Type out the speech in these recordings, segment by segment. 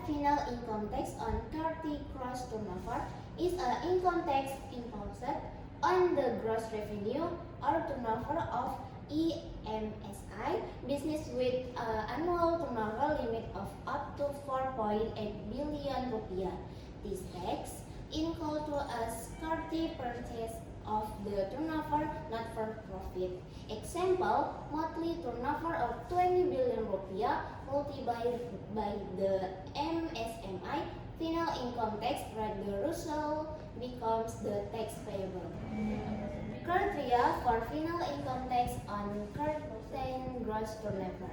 final income tax on Carty gross turnover is an income tax imposed on the gross revenue or turnover of EMSI business with annual turnover limit of up to 4.8 billion rupiah. This tax includes a security purchase of the turnover not for profit. Example, monthly turnover of 20 billion rupiah multiplied by the MSMI final income tax rate, the result becomes the tax payable. Criteria for final income tax on current gross turnover.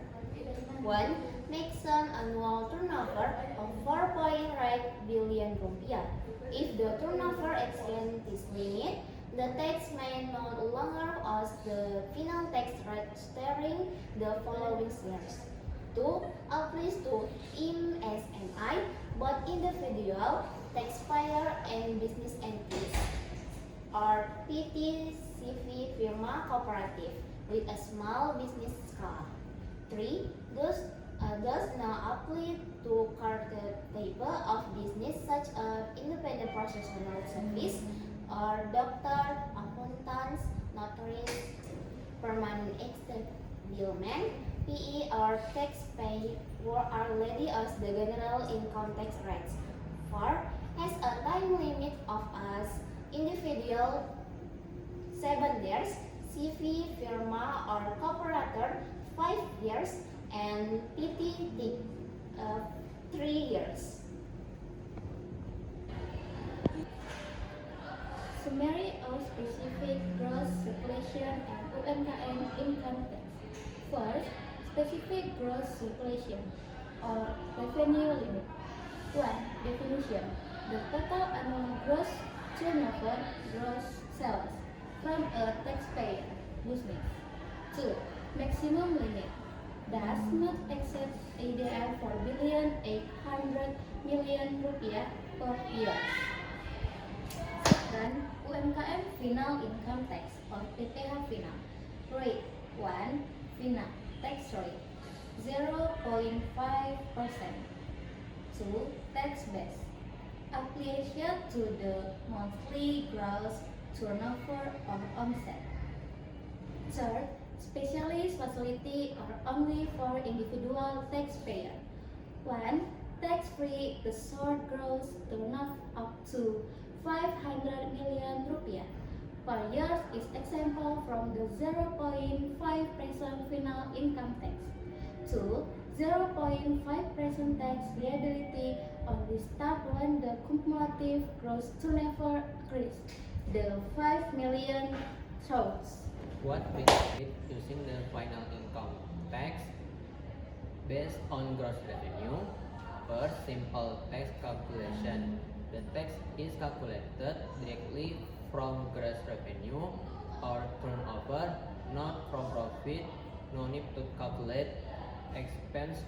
1. Maximum annual turnover of 4.8 billion rupiah. If the turnover exceeds this limit, the tax may no longer as the final tax rate starting the following years. 2. Applies to MSMI, both individual, taxpayer, and business entities, or PT, CV, firma, cooperative, with a small business scale. 3. Does not apply to type of business such as independent professional service or doctor, accountants, notaries, permanent establishment, PE or taxpayer are already as the general income tax rates. 4. Has a time limit of as individual 7 years, CV, firma or cooperator 5 years, and PT 3 years. Summary of specific gross circulation and UMKM income tax. First, specific gross circulation or revenue limit. 1. Definition: the total annual gross turnover, gross sales from a taxpayer business. 2. Maximum limit does not exceed ADR 4.8 billion per year. Second, UMKM final income tax or PPH final. Rate 1. Final tax rate 0.5%. 2. Tax base application to the monthly gross turnover or onset. Third, specialist facility are only for individual taxpayer. 1. Tax-free the short gross turnover up to 500 million rupiah per year is example from the 0.5% final income tax. 2. 0.5% tax liability only start when the cumulative gross turnover agrees the 5 million threshold. What benefit using the final income tax based on gross revenue? First, simple tax calculation. The tax is calculated directly from gross revenue or turnover, not from profit. No need to calculate expense,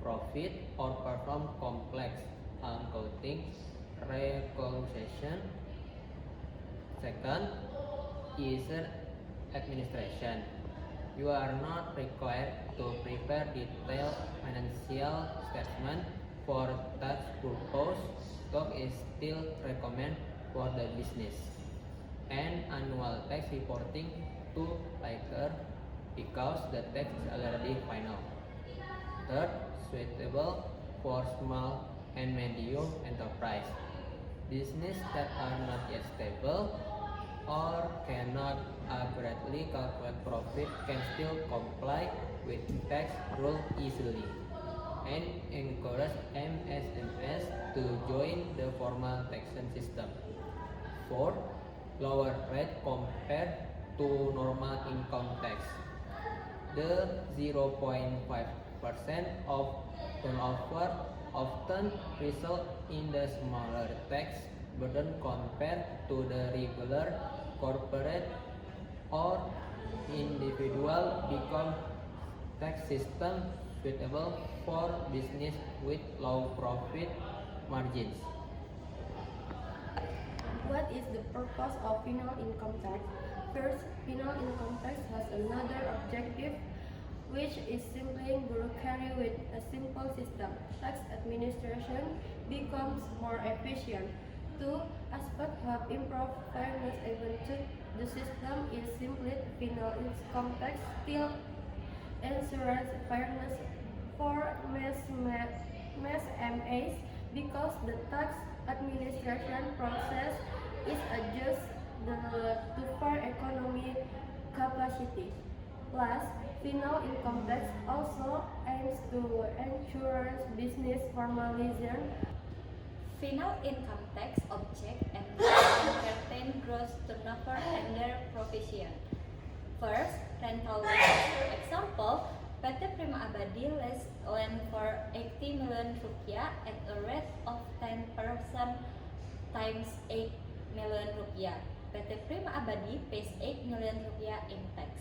profit, or perform complex accounting reconciliation. Second, easier administration. You are not required to prepare detailed financial statement for tax purpose. Stock is still recommended for the business. And annual tax reporting to later because the tax is already final. Third, suitable for small and medium enterprise. Business that are not yet stable or cannot accurately calculate profit can still comply with tax rule easily, and encourage MSMEs to join the formal taxation system. 4. Lower rate compared to normal income tax. The 0.5% of turnover often result in the smaller tax burden compared to the regular corporate or individual become tax system suitable for business with low profit margins. What is the purpose of final income tax? First, final income tax has another objective which is simply bureaucracy with a simple system. Tax administration becomes more efficient. Two aspects have improved fairness even though the system is simply final income tax still ensures fairness for mass MAs because the tax administration process is adjusted to fair economy capacity. Plus, final income tax also aims to ensure business formalization. Final income tax object and certain gross turnover under provision. First, rental land. For example, PT Prima Abadi lease land for 80 million rupiah at a rate of 10% times 8 million rupiah. PT Prima Abadi pays 8 million rupiah in tax.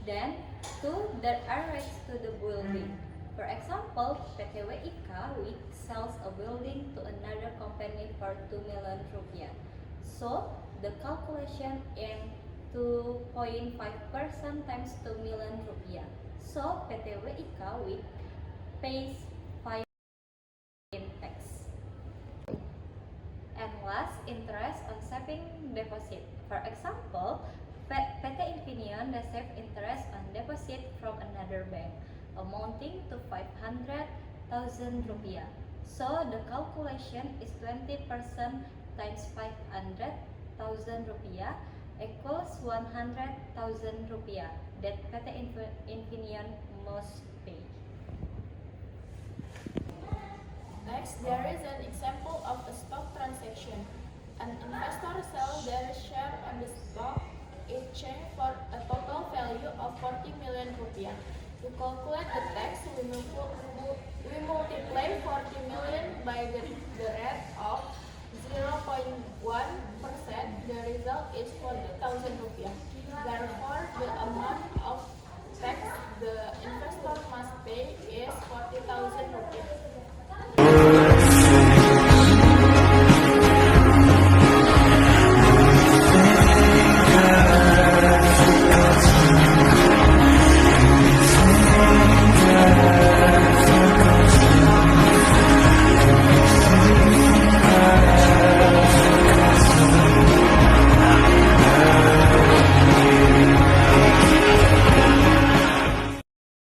Then, two, there are rights to the building. For example, PT WIK sells a building to another company for 2 million rupiah. So, the calculation in 2.5% times 2 million rupiah. So, PT WIK pays 5 in tax. And last, interest on saving deposit. For example, PT Infineon receives interest on deposit from another bank amounting to 500,000 rupiah. So the calculation is 20% times 500,000 rupiah equals 100,000 rupiah that PT Infineon must pay. Next, there is an example of a stock transaction. An investor sells their share on the stock exchange for a total value of 40 million rupiah. To calculate the tax,